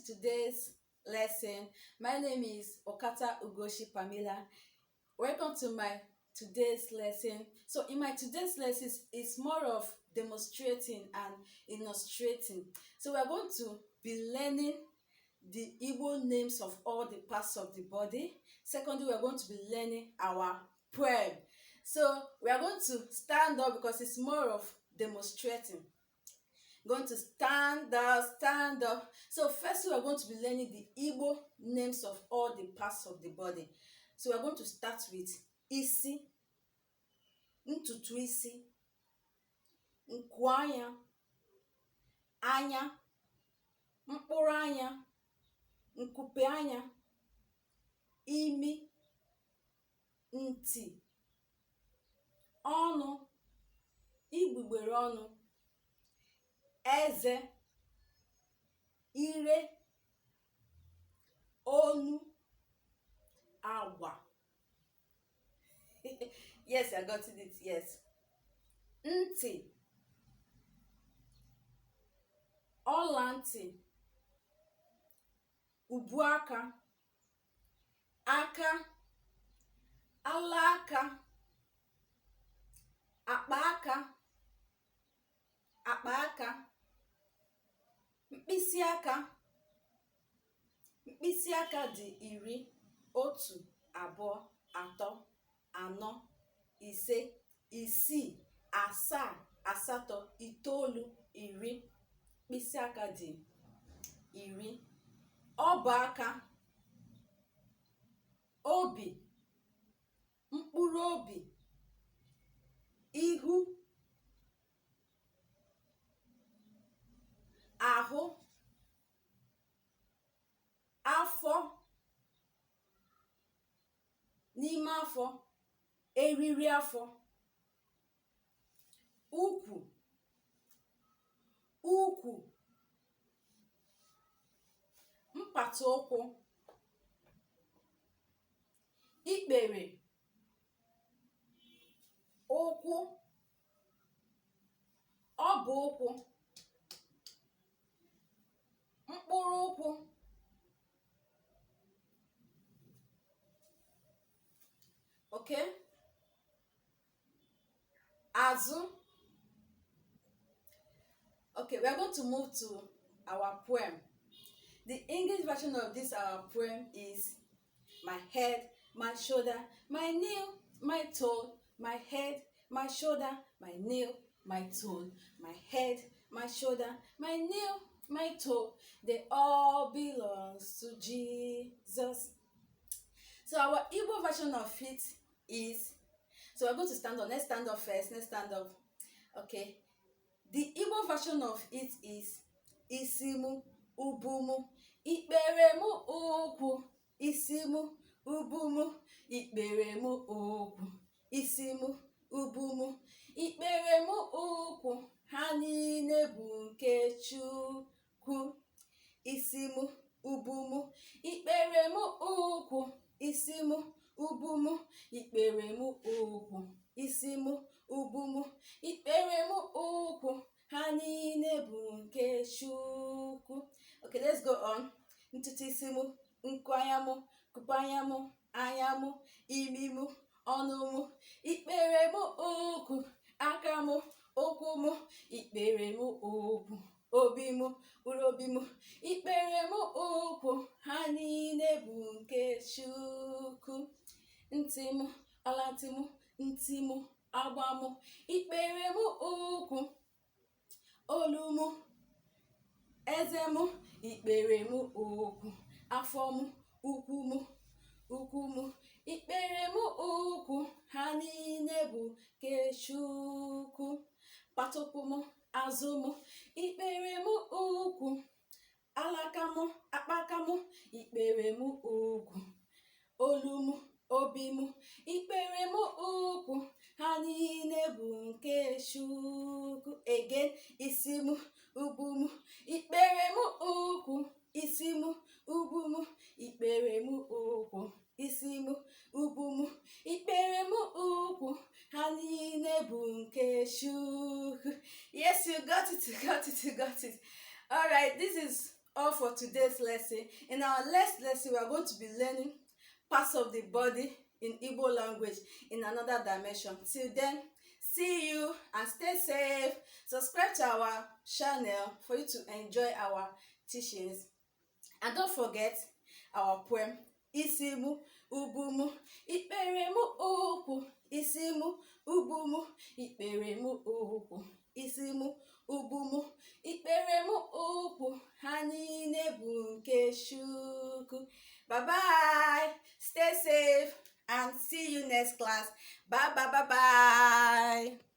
to today's lesson. My name is Okata Ugoshi Pamela. Welcome to my today's lesson. So in my today's lesson is more of demonstrating and illustrating. So we are going to be learning the Igbo names of all the parts of the body. Secondly, we are going to be learning our poem. So we are going to stand up because it's more of demonstrating. Going to stand up. So first we are going to be learning the Igbo names of all the parts of the body. So we are going to start with isi, ntutu isi, nku anya, anya, mkpụrụ anya, nkupe anya, imi, ntị, ọnụ, igbugbere ọnụ, eze, ire, onu, agwa. Yes, I got it. Yes. Ntị, ọla ntị, ubu aka, aka, ala aka, akpa aka, akpa aka, mkpịsị aka. Mkpịsị aka dị iri, otu, abụọ, atọ, anọ, ise, isii, asaa, asatọ, itoolu, iri. Mkpịsị aka dị iri. Ọbụ aka, obi, mkpụrụ obi, ihu, ahụ, afọ, n'ime afọ, eriri afọ, ukwu, mpata ụkwụ, ikpere, ụkwụ, ọbụ ụkwụ, mkpụrụ ụkwụ, okay, azụ. Okay, we are going to move to our poem. The English version of this our poem is my head, my shoulder, my nail, my toe, my head, my shoulder, my nail, my toe, my head, my shoulder, my nail, my toe, they all belong to Jesus. So our Igbo version of it is, so we're going to stand up. Let's stand up first. Let's stand up. Okay. The Igbo version of it is isimu, ubumu, ikperemu ukwu, isimu, ubumu, ikperemu ukwu, isimu, ubumu, ikperemu ukwu, ha niile bụ nke Chukwu. Isimu, ubumu, ikperemu ukwu, isimu, ubumu, ikperemu ukwu, isimu, ubumu, ikperemu ukwu, ha niile bụ nke Chukwu. Okay, let's go on. Ntutu isi mụ, nku anya mụ, kupe anya mụ, anya mụ, imi mụ, ọnụ mụ, ikpere mụ ukwu, aka mụ, ụkwụ mụ, ikpere mụ ukwu, obi mụ, mkpụrụ obi mụ, ikpere mụ ukwu, ha niile bụ nke Chukwu. Ntị mụ, ọla ntị mụ, ntị mụ, agba mụ, ikpere mụ ukwu, olu mụ, eze mụ, ikpere mụ ukwu, afọ mụ, ukwu mụ, ikpere mụ ukwu, ha niile bụ nke Chukwu. Patụpụ mụ, azụ mụ, ikpere mụ ukwu, alaka mụ, akpaka mụ, ikpere mụ ukwu, olu mụ, obi mụ, ikpere mụ ukwu, ha niile bụ nke Chukwu. Again, isi mụ, ubu mụ, ikpere mụ ukwu, isi mụ, ubu mụ, ikpere mụ ukwu, isi mụ, ubu mụ, ikpere mụ ukwu, ha niile bụ nke Chukwu. Yes, you got it. All right, this is all for today's lesson. In our next lesson, we are going to be learning parts of the body in Igbo language in another dimension. Till then, see you and stay safe. Subscribe to our channel for you to enjoy our teachings. And don't forget our poem, Isimu Ubumu Ikperemu Ukwu. Isimu Ubumu Ikperemu Ukwu. Isimu Ubumu Ikperemu Ukwu. Ha niile bụ nke Chukwu. Bye bye. Stay safe and see you next class. Bye bye bye bye.